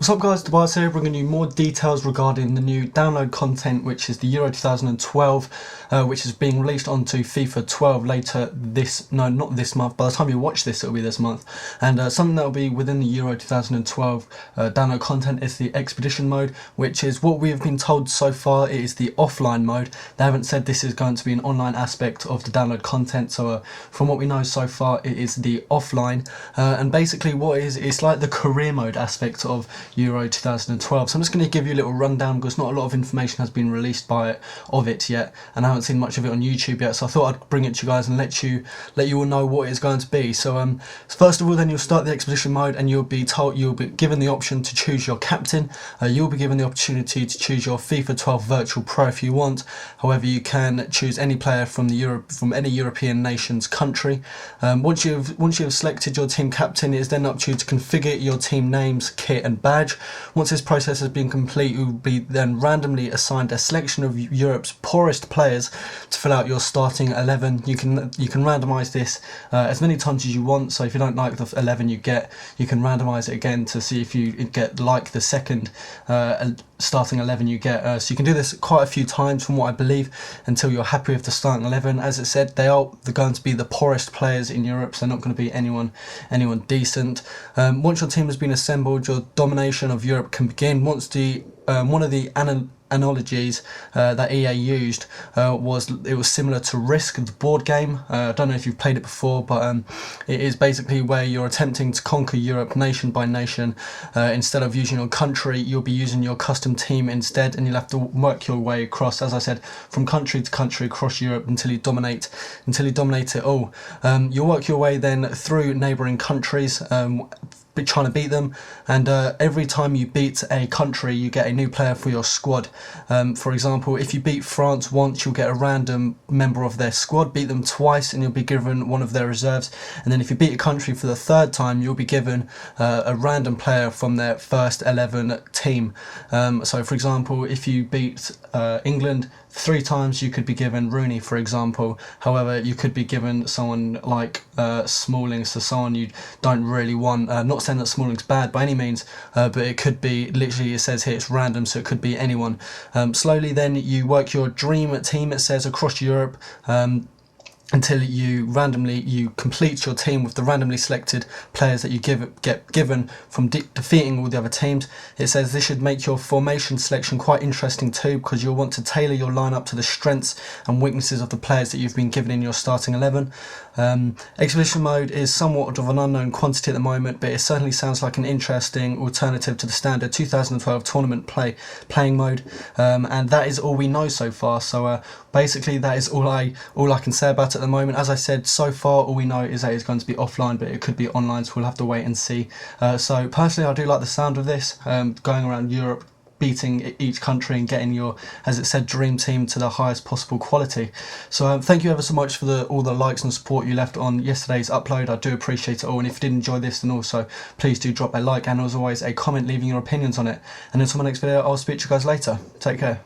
What's up guys, Tobias here, bringing you more details regarding the new download content, which is the Euro 2012, which is being released onto FIFA 12 later not this month, by the time you watch this it'll be this month. And something that will be within the Euro 2012 download content is the expedition mode, which is what we have been told so far. It is the offline mode. They haven't said this is going to be an online aspect of the download content, so from what we know so far it is the offline. And basically what it is, it's like the career mode aspect of Euro 2012. So I'm just going to give you a little rundown because not a lot of information has been released of it yet, and I haven't seen much of it on YouTube yet, so I thought I'd bring it to you guys and let you all know what it's going to be. So first of all, then you'll start the expedition mode and you'll be given the option to choose your captain. You'll be given the opportunity to choose your FIFA 12 Virtual Pro if you want. However, you can choose any player from any European nation's country. Once you've selected your team captain, it is then up to you to configure your team names, kit and badge. Once this process has been complete, you will be then randomly assigned a selection of Europe's poorest players to fill out your starting 11. You can randomise this as many times as you want, so if you don't like the 11 you get, you can randomise it again to see if you get like the second starting 11 you get. So you can do this quite a few times from what I believe until you're happy with the starting 11. As it said, they're going to be the poorest players in Europe, so they're not going to be anyone decent. Once your team has been assembled, your domination of Europe can begin. Once one of the analogies that EA used was similar to Risk, the board game. I don't know if you've played it before, but it is basically where you're attempting to conquer Europe nation by nation. Instead of using your country, you'll be using your custom team instead, and you'll have to work your way across, as I said, from country to country across Europe until you dominate it all. You'll work your way then through neighbouring countries, trying to beat them, and every time you beat a country you get a new player for your squad. For example, if you beat France once, you'll get a random member of their squad. Beat them twice and you'll be given one of their reserves, and then if you beat a country for the third time, you'll be given a random player from their first 11 team. So for example, if you beat England 3 times, you could be given Rooney, for example. However, you could be given someone like Smalling, so someone you don't really want. Not saying that Smalling's bad by any means, but it could be, literally it says here it's random, so it could be anyone. Slowly then you work your dream team, it says, across Europe, until you complete your team with the randomly selected players that you get given from defeating all the other teams. It says this should make your formation selection quite interesting too, because you'll want to tailor your lineup to the strengths and weaknesses of the players that you've been given in your starting 11. Expedition mode is somewhat of an unknown quantity at the moment, but it certainly sounds like an interesting alternative to the standard 2012 tournament playing mode, and that is all we know so far. So basically that is all I can say about it at the moment. As I said, so far all we know is that it's going to be offline, but it could be online, so we'll have to wait and see. So personally I do like the sound of this, going around Europe, beating each country and getting your, as it said, dream team to the highest possible quality. So thank you ever so much for all the likes and support you left on yesterday's upload. I do appreciate it all, and if you did enjoy this, then also please do drop a like and as always a comment leaving your opinions on it. And until my next video, I'll speak to you guys later. Take care.